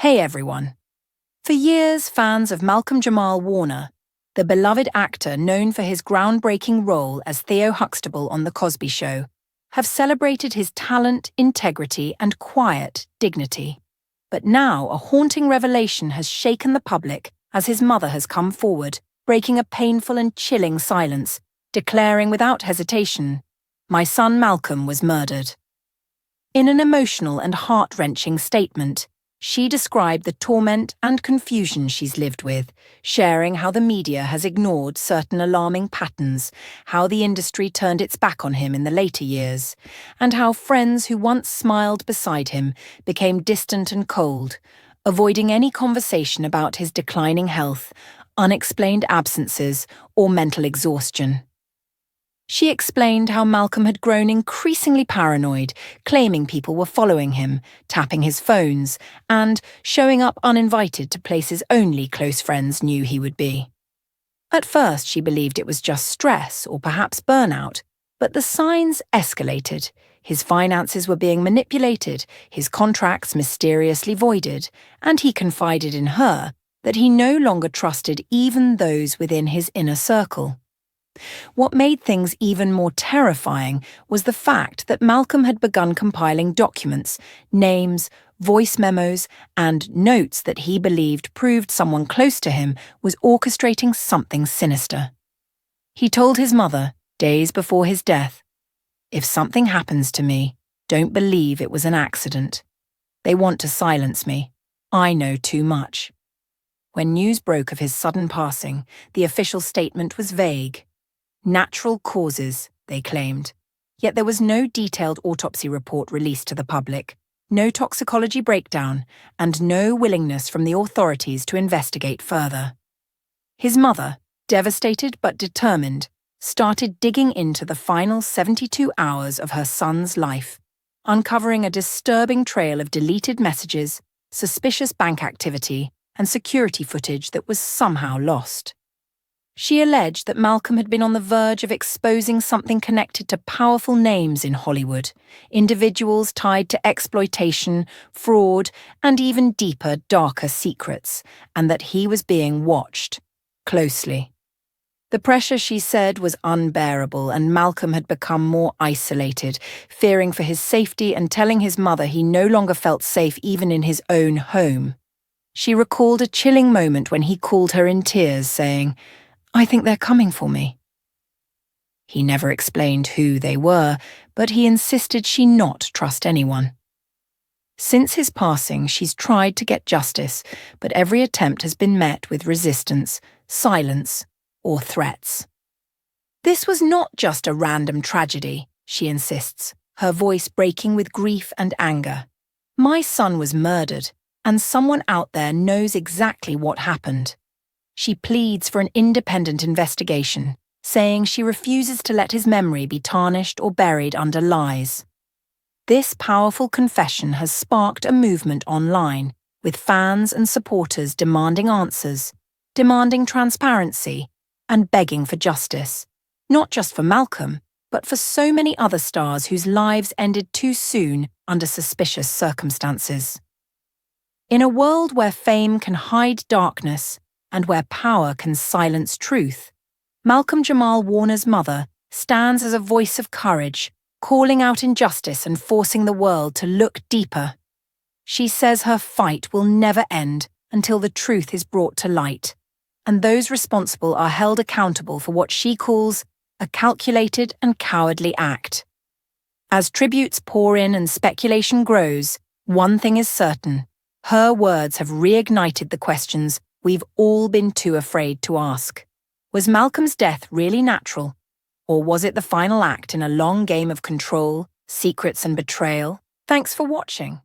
Hey everyone. For years, fans of Malcolm-Jamal Warner, the beloved actor known for his groundbreaking role as Theo Huxtable on The Cosby Show, have celebrated his talent, integrity, and quiet dignity. But now a haunting revelation has shaken the public as his mother has come forward, breaking a painful and chilling silence, declaring without hesitation, "My son Malcolm was murdered." In an emotional and heart-wrenching statement, she described the torment and confusion she's lived with, sharing how the media has ignored certain alarming patterns, how the industry turned its back on him in the later years, and how friends who once smiled beside him became distant and cold, avoiding any conversation about his declining health, unexplained absences, or mental exhaustion. She explained how Malcolm had grown increasingly paranoid, claiming people were following him, tapping his phones, and showing up uninvited to places only close friends knew he would be. At first, she believed it was just stress or perhaps burnout, but the signs escalated. His finances were being manipulated, his contracts mysteriously voided, and he confided in her that he no longer trusted even those within his inner circle. What made things even more terrifying was the fact that Malcolm had begun compiling documents, names, voice memos, and notes that he believed proved someone close to him was orchestrating something sinister. He told his mother, days before his death, "If something happens to me, don't believe it was an accident. They want to silence me. I know too much." When news broke of his sudden passing, the official statement was vague. Natural causes, they claimed. Yet there was no detailed autopsy report released to the public, no toxicology breakdown, and no willingness from the authorities to investigate further. His mother, devastated but determined, started digging into the final 72 hours of her son's life, uncovering a disturbing trail of deleted messages, suspicious bank activity, and security footage that was somehow lost. She alleged that Malcolm had been on the verge of exposing something connected to powerful names in Hollywood, individuals tied to exploitation, fraud, and even deeper, darker secrets, and that he was being watched closely. The pressure, she said, was unbearable, and Malcolm had become more isolated, fearing for his safety and telling his mother he no longer felt safe even in his own home. She recalled a chilling moment when he called her in tears, saying, "I think they're coming for me." He never explained who they were, but he insisted she not trust anyone. Since his passing, she's tried to get justice, but every attempt has been met with resistance, silence, or threats. "This was not just a random tragedy," she insists, her voice breaking with grief and anger. "My son was murdered, and someone out there knows exactly what happened." She pleads for an independent investigation, saying she refuses to let his memory be tarnished or buried under lies. This powerful confession has sparked a movement online, with fans and supporters demanding answers, demanding transparency, and begging for justice, not just for Malcolm, but for so many other stars whose lives ended too soon under suspicious circumstances. In a world where fame can hide darkness, and where power can silence truth, Malcolm-Jamal Warner's mother stands as a voice of courage, calling out injustice and forcing the world to look deeper. She says her fight will never end until the truth is brought to light, and those responsible are held accountable for what she calls a calculated and cowardly act. As tributes pour in and speculation grows, one thing is certain: her words have reignited the questions we've all been too afraid to ask. Was Malcolm's death really natural? Or was it the final act in a long game of control, secrets, and betrayal? Thanks for watching.